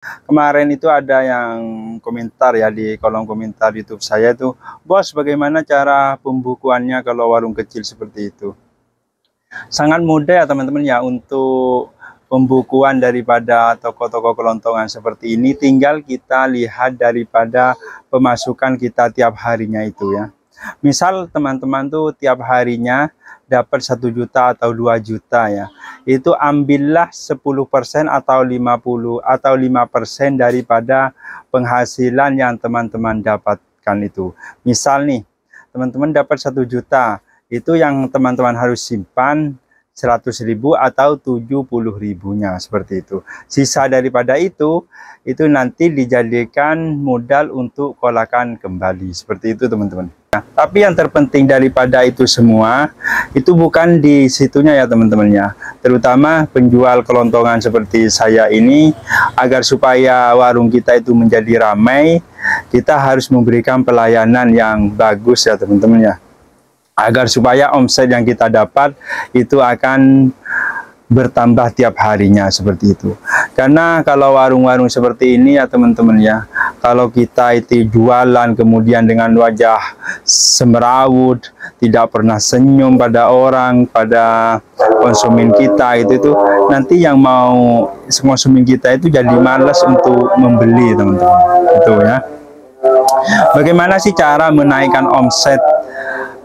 Kemarin itu ada yang komentar ya di kolom komentar YouTube saya itu, "Bos, bagaimana cara pembukuannya kalau warung kecil seperti itu?" Sangat mudah ya teman-teman ya untuk pembukuan daripada toko-toko kelontongan seperti ini. Tinggal kita lihat daripada pemasukan kita tiap harinya itu ya. Misal teman-teman tuh tiap harinya dapat 1 juta atau 2 juta ya. Itu ambillah 10% atau 50 atau 5% daripada penghasilan yang teman-teman dapatkan itu. Misal nih, teman-teman dapat 1 juta, itu yang teman-teman harus simpan 100.000 atau 70.000-nya seperti itu. Sisa daripada itu nanti dijadikan modal untuk kolakan kembali seperti itu teman-teman. Nah, tapi yang terpenting daripada itu semua itu bukan di situnya ya teman-teman ya. Terutama penjual kelontongan seperti saya ini, agar supaya warung kita itu menjadi ramai, kita harus memberikan pelayanan yang bagus ya teman-teman ya. Agar supaya omset yang kita dapat itu akan bertambah tiap harinya seperti itu. Karena kalau warung-warung seperti ini ya teman-teman ya, kalau kita itu jualan kemudian dengan wajah semrawut, tidak pernah senyum pada orang, pada konsumen kita itu nanti yang mau konsumen kita itu jadi malas untuk membeli teman-teman. Itu ya. Bagaimana sih cara menaikkan omset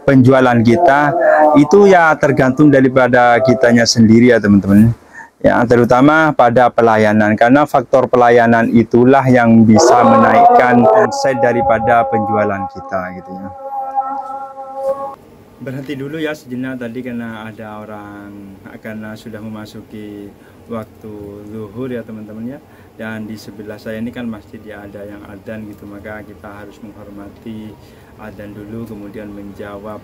penjualan kita? Itu ya tergantung daripada kitanya sendiri ya teman-teman ya, terutama pada pelayanan, karena faktor pelayanan itulah yang bisa menaikkan omset daripada penjualan kita gitu ya. Berhenti dulu ya sejenak tadi karena ada orang, karena sudah memasuki waktu zuhur ya teman-teman ya, dan di sebelah saya ini kan masjid ya, ada yang adzan gitu, maka kita harus menghormati adzan dulu kemudian menjawab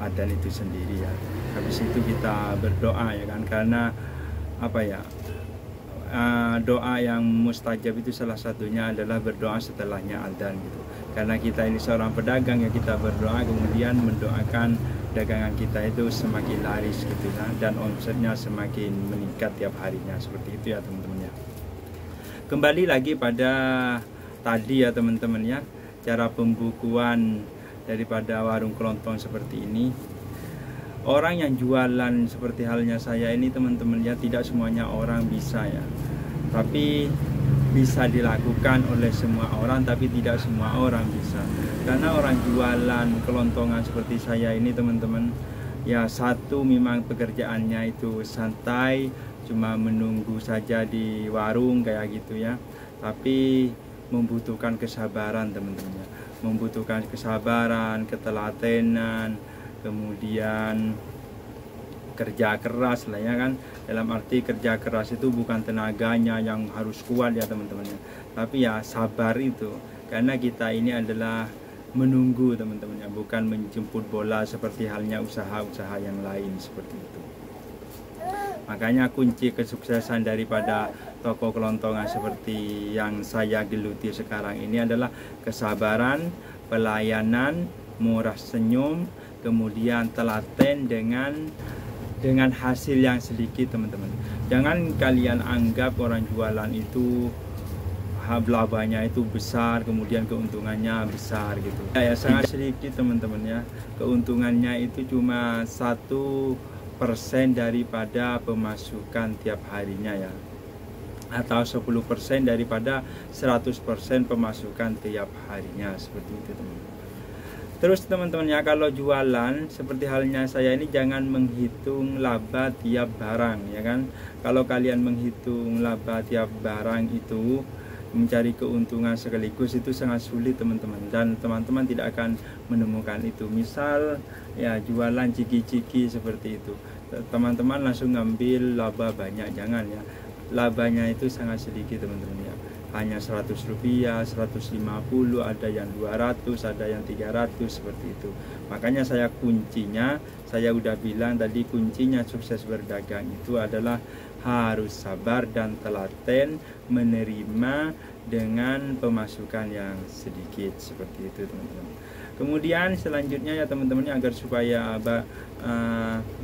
adzan itu sendiri ya. Habis itu kita berdoa ya kan, karena apa ya, doa yang mustajab itu salah satunya adalah berdoa setelahnya adzan gitu. Karena kita ini seorang pedagang ya, kita berdoa kemudian mendoakan dagangan kita itu semakin laris gitu ya, dan omsetnya semakin meningkat tiap harinya seperti itu ya teman-teman ya. Kembali lagi pada tadi ya teman-teman ya, cara pembukuan daripada warung kelontong seperti ini. Orang yang jualan seperti halnya saya ini teman-teman ya, tidak semuanya orang bisa ya, tapi bisa dilakukan oleh semua orang, tapi tidak semua orang bisa. Karena orang jualan kelontongan seperti saya ini teman-teman ya, satu memang pekerjaannya itu santai, cuma menunggu saja di warung kayak gitu ya, tapi membutuhkan kesabaran teman-teman ya, membutuhkan kesabaran, ketelatenan, kemudian kerja keras lah ya kan. Dalam arti kerja keras itu bukan tenaganya yang harus kuat ya teman-teman ya, tapi ya sabar itu, karena kita ini adalah menunggu teman-teman ya, bukan menjemput bola seperti halnya usaha-usaha yang lain seperti itu. Makanya kunci kesuksesan daripada toko kelontongan seperti yang saya geluti sekarang ini adalah kesabaran, pelayanan, murah senyum, kemudian telaten dengan hasil yang sedikit teman-teman. Jangan kalian anggap orang jualan itu labanya itu besar, kemudian keuntungannya besar gitu ya, sangat sedikit teman-teman ya. Keuntungannya itu cuma 1% daripada pemasukan tiap harinya ya, atau 10% daripada 100% pemasukan tiap harinya seperti itu teman-teman. Terus teman-teman ya, kalau jualan seperti halnya saya ini jangan menghitung laba tiap barang ya kan. Kalau kalian menghitung laba tiap barang itu, mencari keuntungan sekaligus itu sangat sulit teman-teman, dan teman-teman tidak akan menemukan itu. Misal ya jualan ciki-ciki seperti itu, teman-teman langsung ngambil laba banyak, jangan ya. Labanya itu sangat sedikit teman-teman ya, hanya 100 rupiah, 150, ada yang 200, ada yang 300 seperti itu. Makanya saya udah bilang tadi, kuncinya sukses berdagang itu adalah harus sabar dan telaten menerima dengan pemasukan yang sedikit seperti itu teman-teman. Kemudian selanjutnya ya teman-teman, agar supaya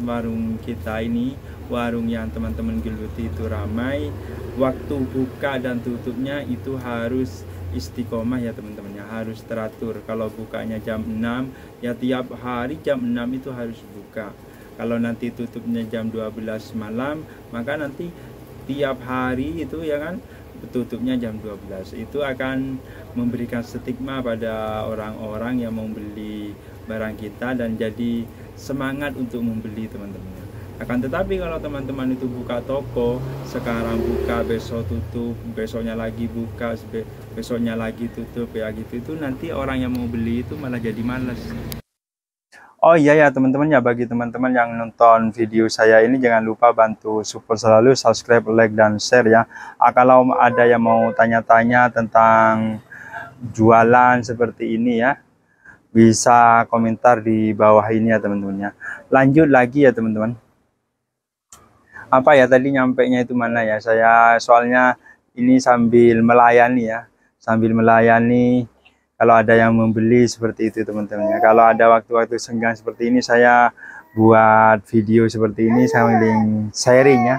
warung kita ini warung yang teman-teman geluti itu ramai, waktu buka dan tutupnya itu harus istiqomah ya teman-teman ya, harus teratur. Kalau bukanya jam 6 ya tiap hari jam 6 itu harus buka. Kalau nanti tutupnya jam 12 malam, maka nanti tiap hari itu ya kan tutupnya jam 12. Itu akan memberikan stigma pada orang-orang yang mau beli barang kita dan jadi semangat untuk membeli teman-teman. Akan tetapi kalau teman-teman itu buka toko, sekarang buka, besok tutup, besoknya lagi buka, besoknya lagi tutup ya gitu, itu nanti orang yang mau beli itu malah jadi malas. Oh iya ya teman-teman ya, bagi teman-teman yang nonton video saya ini jangan lupa bantu support selalu, subscribe, like, dan share ya. Kalau ada yang mau tanya-tanya tentang jualan seperti ini ya, bisa komentar di bawah ini ya teman-teman ya. Lanjut lagi ya teman-teman. Apa ya tadi nyampainya itu mana ya, saya soalnya ini sambil melayani ya, sambil melayani. Kalau ada yang membeli seperti itu teman-teman ya, kalau ada waktu-waktu senggang seperti ini saya buat video seperti ini sambil sharing ya,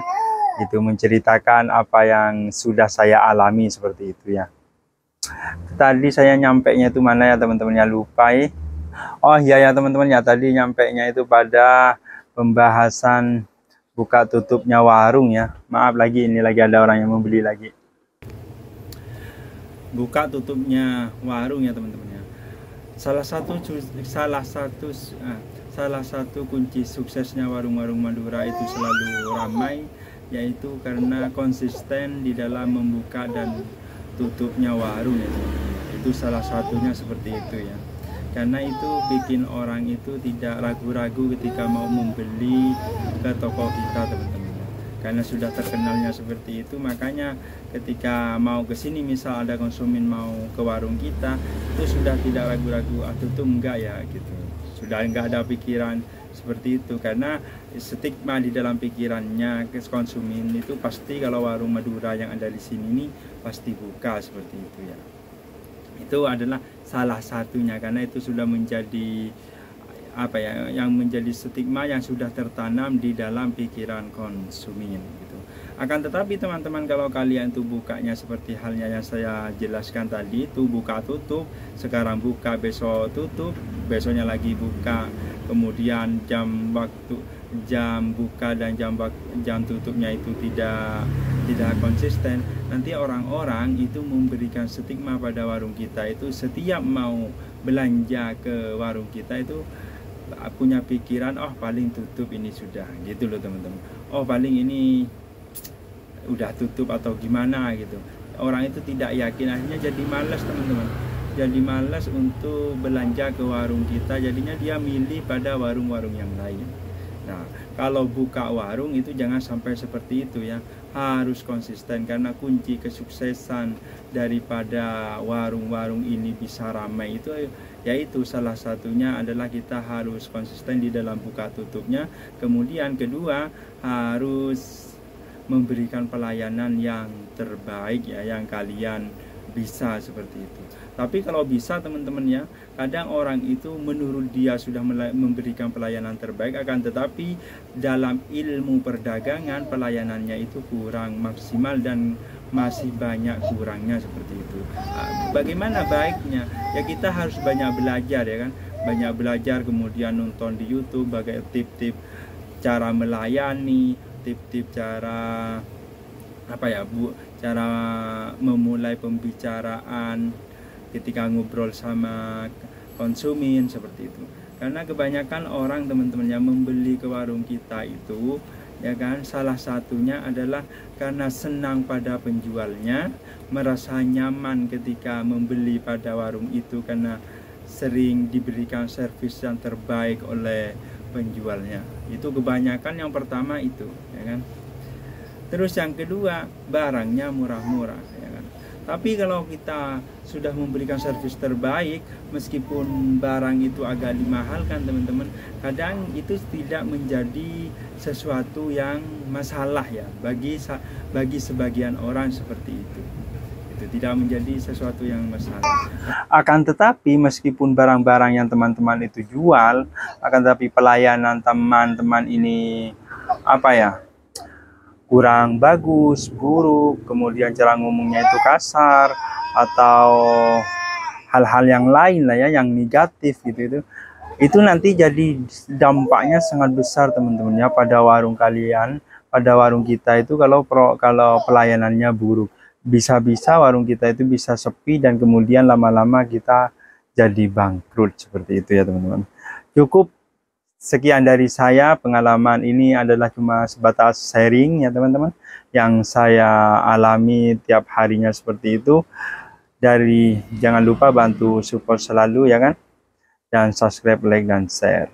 itu menceritakan apa yang sudah saya alami seperti itu ya. Tadi saya nyampainya itu mana ya teman-teman ya, lupa ya. Oh iya ya teman-teman ya, tadi nyampainya itu pada pembahasan buka tutupnya warung ya. Maaf lagi, ini lagi ada orang yang membeli lagi. Buka tutupnya warung ya teman-teman ya. Salah satu kunci suksesnya warung-warung Madura itu selalu ramai, yaitu karena konsisten di dalam membuka dan tutupnya warung ya. Itu salah satunya seperti itu ya. Karena itu bikin orang itu tidak ragu-ragu ketika mau membeli ke toko kita teman-teman. Karena sudah terkenalnya seperti itu, makanya ketika mau ke sini, misal ada konsumen mau ke warung kita, itu sudah tidak ragu-ragu, tutup enggak ya gitu. Sudah enggak ada pikiran seperti itu, karena stigma di dalam pikirannya ke konsumen itu pasti kalau warung Madura yang ada di sini ini pasti buka seperti itu ya. Itu adalah salah satunya, karena itu sudah menjadi apa ya, yang menjadi stigma yang sudah tertanam di dalam pikiran konsumen gitu. Akan tetapi teman-teman, kalau kalian tuh bukanya seperti halnya yang saya jelaskan tadi, itu buka tutup, sekarang buka besok tutup, besoknya lagi buka, kemudian jam buka dan jam tutupnya itu tidak konsisten, nanti orang-orang itu memberikan stigma pada warung kita. Itu setiap mau belanja ke warung kita itu punya pikiran, oh paling tutup ini sudah gitu loh teman-teman, oh paling ini udah tutup atau gimana gitu. Orang itu tidak yakin, akhirnya jadi malas teman-teman, jadi malas untuk belanja ke warung kita, jadinya dia milih pada warung-warung yang lain. Nah, kalau buka warung itu jangan sampai seperti itu ya, harus konsisten, karena kunci kesuksesan daripada warung-warung ini bisa ramai itu yaitu salah satunya adalah kita harus konsisten di dalam buka tutupnya. Kemudian kedua, harus memberikan pelayanan yang terbaik ya, yang kalian bisa seperti itu. Tapi kalau bisa teman-teman ya, kadang orang itu menurut dia sudah memberikan pelayanan terbaik, akan tetapi dalam ilmu perdagangan pelayanannya itu kurang maksimal dan masih banyak kurangnya seperti itu. Bagaimana baiknya? Ya kita harus banyak belajar ya kan, banyak belajar, kemudian nonton di YouTube bagaimana tip-tip cara melayani, tip-tip cara apa ya cara memulai pembicaraan ketika ngobrol sama konsumen seperti itu. Karena kebanyakan orang teman-teman yang membeli ke warung kita itu ya kan, salah satunya adalah karena senang pada penjualnya, merasa nyaman ketika membeli pada warung itu karena sering diberikan servis yang terbaik oleh penjualnya. Itu kebanyakan yang pertama itu ya kan. Terus yang kedua, barangnya murah-murah ya kan. Tapi kalau kita sudah memberikan servis terbaik, meskipun barang itu agak dimahalkan teman-teman, kadang itu tidak menjadi sesuatu yang masalah ya bagi sebagian orang seperti itu. Itu tidak menjadi sesuatu yang masalah. Akan tetapi meskipun barang-barang yang teman-teman itu jual, akan tetapi pelayanan teman-teman ini apa ya, kurang bagus, buruk, kemudian cara ngomongnya itu kasar, atau hal-hal yang lain lah ya, yang negatif gitu, itu nanti jadi dampaknya sangat besar teman-teman ya pada warung kalian, pada warung kita itu. Kalau pelayanannya buruk, bisa-bisa warung kita itu bisa sepi dan kemudian lama-lama kita jadi bangkrut seperti itu ya teman-teman. Cukup sekian dari saya. Pengalaman ini adalah cuma sebatas sharing ya teman-teman, yang saya alami tiap harinya seperti itu. Jangan lupa bantu support selalu ya kan, dan subscribe, like, dan share.